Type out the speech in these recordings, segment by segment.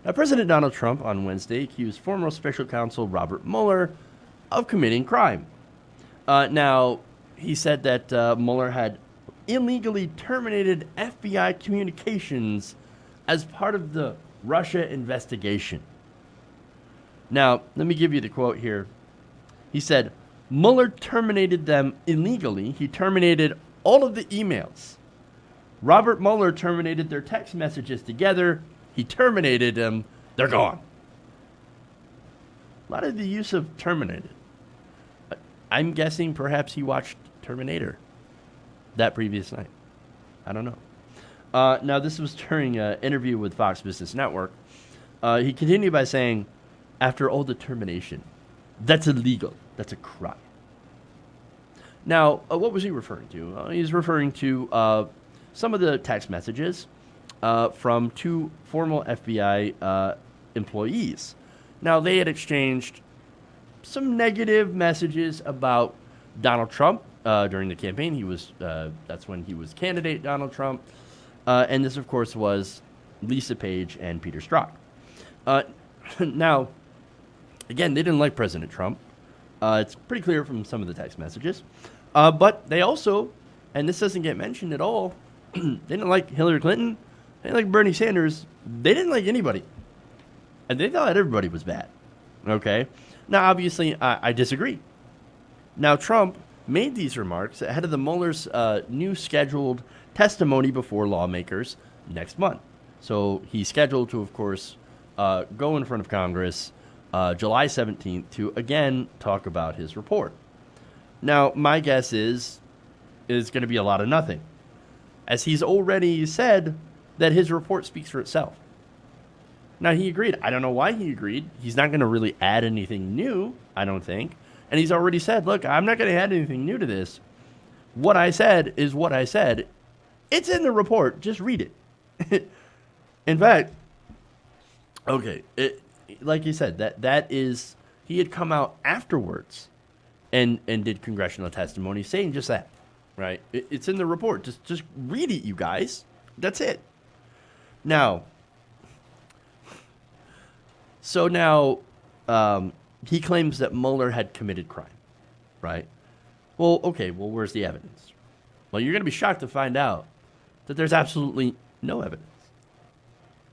Now, President Donald Trump on Wednesday accused former special counsel Robert Mueller of committing crime. Now, he said that Mueller had illegally terminated FBI communications as part of the Russia investigation. Now, let me give you the quote here. He said, Mueller terminated them illegally. He terminated all of the emails. Robert Mueller terminated their text messages together. He terminated them. They're gone. A lot of the use of terminated. I'm guessing perhaps he watched Terminator that previous night. I don't know. Now, this was during an interview with Fox Business Network. He continued by saying, after all the termination, that's illegal. That's a crime. Now, what was he referring to? He's referring to some of the text messages from two former FBI employees. Now, they had exchanged some negative messages about Donald Trump during the campaign. That's when he was candidate Donald Trump. And this, of course, was Lisa Page and Peter Strzok. Now, again, they didn't like President Trump. It's pretty clear from some of the text messages. But they also, and this doesn't get mentioned at all, they didn't like Hillary Clinton. They didn't like Bernie Sanders. They didn't like anybody. And they thought everybody was bad. Okay? Now, obviously, I disagree. Now, Trump made these remarks ahead of the Mueller's new scheduled testimony before lawmakers next month. So he's scheduled to, of course, go in front of Congress July 17th to, again, talk about his report. Now, my guess is going to be a lot of nothing, as he's already said that his report speaks for itself. Now, he agreed. I don't know why he agreed. He's not going to really add anything new, I don't think. And he's already said, look, I'm not going to add anything new to this. What I said is what I said. It's in the report. Just read it. In fact, okay, like you said, that is, he had come out afterwards and did congressional testimony saying just that, right? It's in the report. Just read it, you guys. That's it. Now, he claims that Mueller had committed crime, right? Well, okay, where's the evidence? Well, you're going to be shocked to find out that there's absolutely no evidence.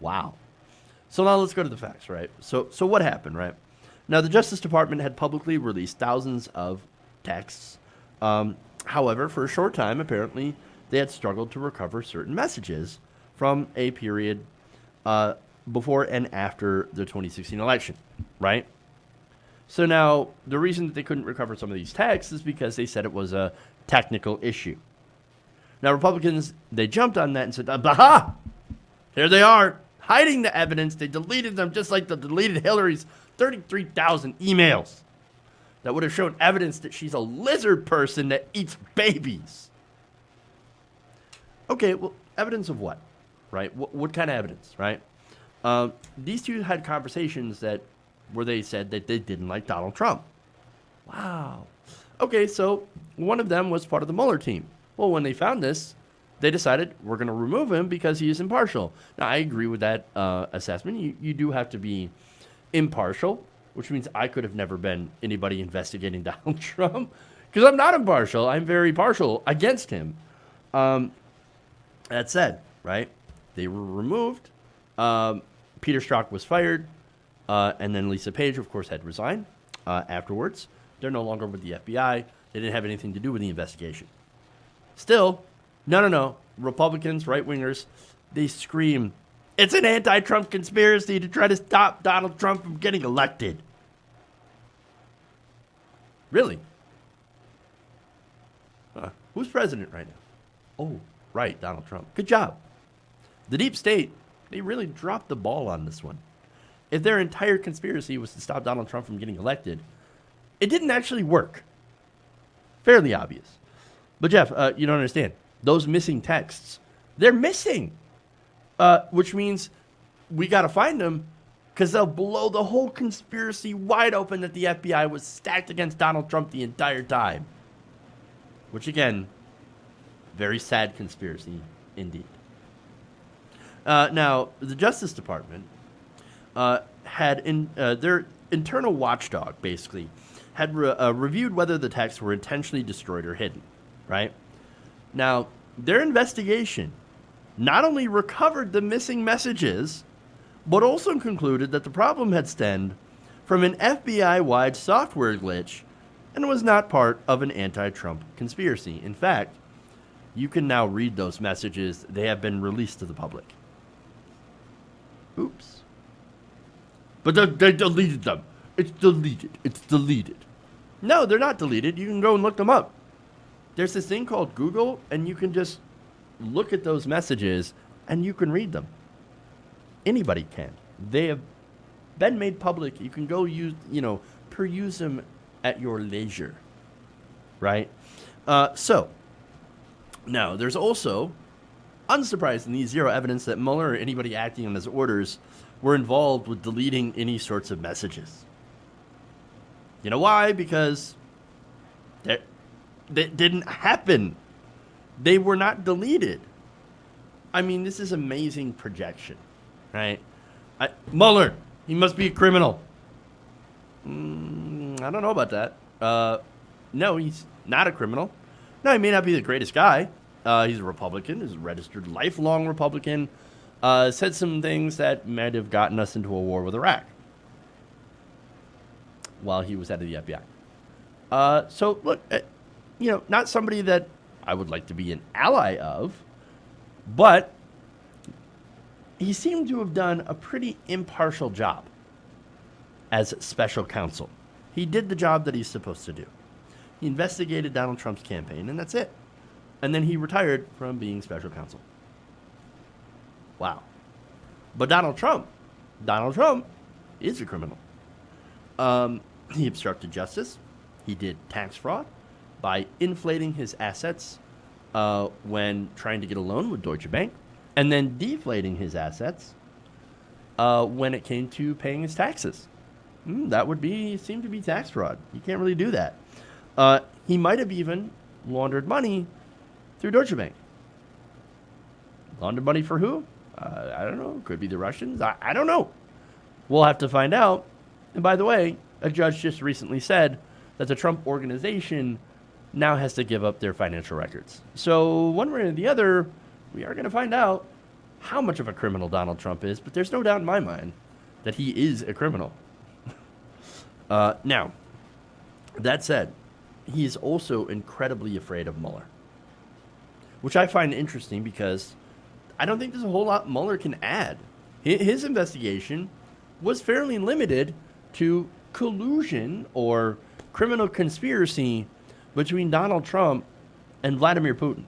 Wow. So now let's go to the facts, right? So what happened, right? Now, the Justice Department had publicly released thousands of texts. However, for a short time, apparently, they had struggled to recover certain messages from a period before and after the 2016 election, right? So now, the reason that they couldn't recover some of these texts is because they said it was a technical issue. Now, Republicans, they jumped on that and said, aha! Here they are, hiding the evidence. They deleted them just like they deleted Hillary's 33,000 emails that would have shown evidence that she's a lizard person that eats babies. Okay, well, evidence of what, right? What kind of evidence, right? These two had conversations where they said that they didn't like Donald Trump. Wow. Okay, so one of them was part of the Mueller team. Well, when they found this, they decided we're going to remove him because he is impartial. Now, I agree with that assessment. You do have to be impartial, which means I could have never been anybody investigating Donald Trump because I'm not impartial. I'm very partial against him. That said, right, they were removed. Peter Strzok was fired. And then Lisa Page, of course, had resigned afterwards. They're no longer with the FBI. They didn't have anything to do with the investigation. Still, no. Republicans, right-wingers, they scream, it's an anti-Trump conspiracy to try to stop Donald Trump from getting elected. Really? Who's president right now? Oh, right, Donald Trump. Good job. The deep state, they really dropped the ball on this one. If their entire conspiracy was to stop Donald Trump from getting elected, it didn't actually work. Fairly obvious. But Jeff, you don't understand. Those missing texts, they're missing. Which means we got to find them because they'll blow the whole conspiracy wide open that the FBI was stacked against Donald Trump the entire time. Which, again, very sad conspiracy indeed. Now, the Justice Department, their internal watchdog basically had reviewed whether the texts were intentionally destroyed or hidden, right? Now, their investigation not only recovered the missing messages, but also concluded that the problem had stemmed from an FBI-wide software glitch and was not part of an anti-Trump conspiracy. In fact, you can now read those messages. They have been released to the public. Oops. But they deleted them. It's deleted. It's deleted. No, they're not deleted. You can go and look them up. There's this thing called Google, and you can just look at those messages, and you can read them. Anybody can. They have been made public. You can go peruse them at your leisure, right? So, now, there's also, unsurprisingly, zero evidence that Mueller or anybody acting on his orders were involved with deleting any sorts of messages. You know why? Because that didn't happen. They were not deleted. I mean, this is amazing projection, right? Mueller, he must be a criminal. I don't know about that. No, he's not a criminal. No, he may not be the greatest guy. He's a Republican. He's a registered lifelong Republican. Said some things that might have gotten us into a war with Iraq while he was head of the FBI. So, look, not somebody that I would like to be an ally of, but he seemed to have done a pretty impartial job as special counsel. He did the job that he's supposed to do. He investigated Donald Trump's campaign, and that's it. And then he retired from being special counsel. Wow. But Donald Trump is a criminal. He obstructed justice. He did tax fraud by inflating his assets when trying to get a loan with Deutsche Bank, and then deflating his assets when it came to paying his taxes. That would seem to be tax fraud. You can't really do that. He might have even laundered money through Deutsche Bank. Laundered money for who? I don't know. Could be the Russians. I don't know. We'll have to find out. And by the way, a judge just recently said that the Trump organization now has to give up their financial records. So one way or the other, we are going to find out how much of a criminal Donald Trump is, but there's no doubt in my mind that he is a criminal. Now, that said, he is also incredibly afraid of Mueller, which I find interesting because I don't think there's a whole lot Mueller can add. His investigation was fairly limited to collusion or criminal conspiracy between Donald Trump and Vladimir Putin.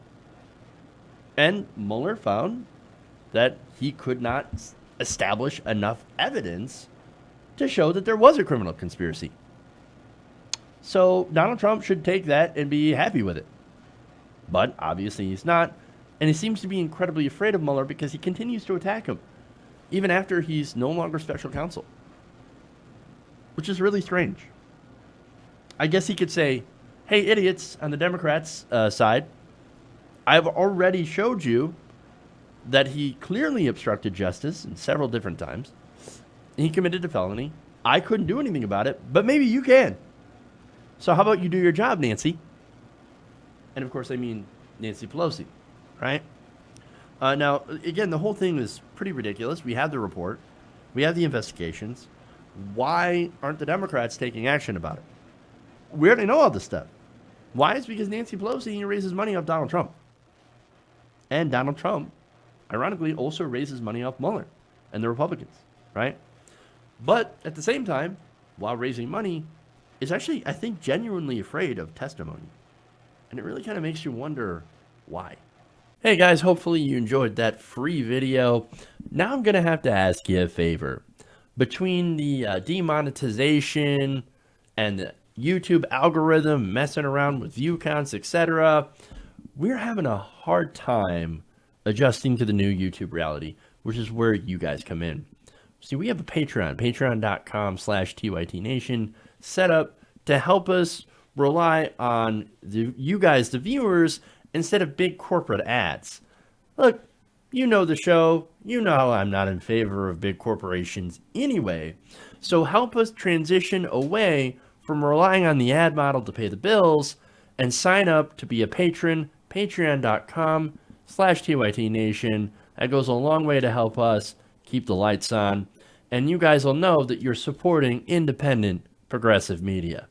And Mueller found that he could not establish enough evidence to show that there was a criminal conspiracy. So Donald Trump should take that and be happy with it. But obviously he's not. And he seems to be incredibly afraid of Mueller because he continues to attack him, even after he's no longer special counsel, which is really strange. I guess he could say, hey, idiots on the Democrats' side, I've already showed you that he clearly obstructed justice in several different times. He committed a felony. I couldn't do anything about it, but maybe you can. So how about you do your job, Nancy? And of course, I mean Nancy Pelosi, right? Now, again, the whole thing is pretty ridiculous. We have the report. We have the investigations. Why aren't the Democrats taking action about it? We already know all this stuff. Why? It's because Nancy Pelosi raises money off Donald Trump. And Donald Trump, ironically, also raises money off Mueller and the Republicans, right? But at the same time, while raising money, is actually, I think, genuinely afraid of testimony. And it really kind of makes you wonder why. Hey guys, hopefully you enjoyed that free video. Now I'm going to have to ask you a favor. Between the demonetization and the YouTube algorithm messing around with view counts, etc., we're having a hard time adjusting to the new YouTube reality, which is where you guys come in. See, we have a Patreon, patreon.com/TYTNation, set up to help us rely on you guys, the viewers, instead of big corporate ads. Look, you know the show. You know I'm not in favor of big corporations anyway. So help us transition away from relying on the ad model to pay the bills and sign up to be a patron, patreon.com/TYTNation. That goes a long way to help us keep the lights on. And you guys will know that you're supporting independent progressive media.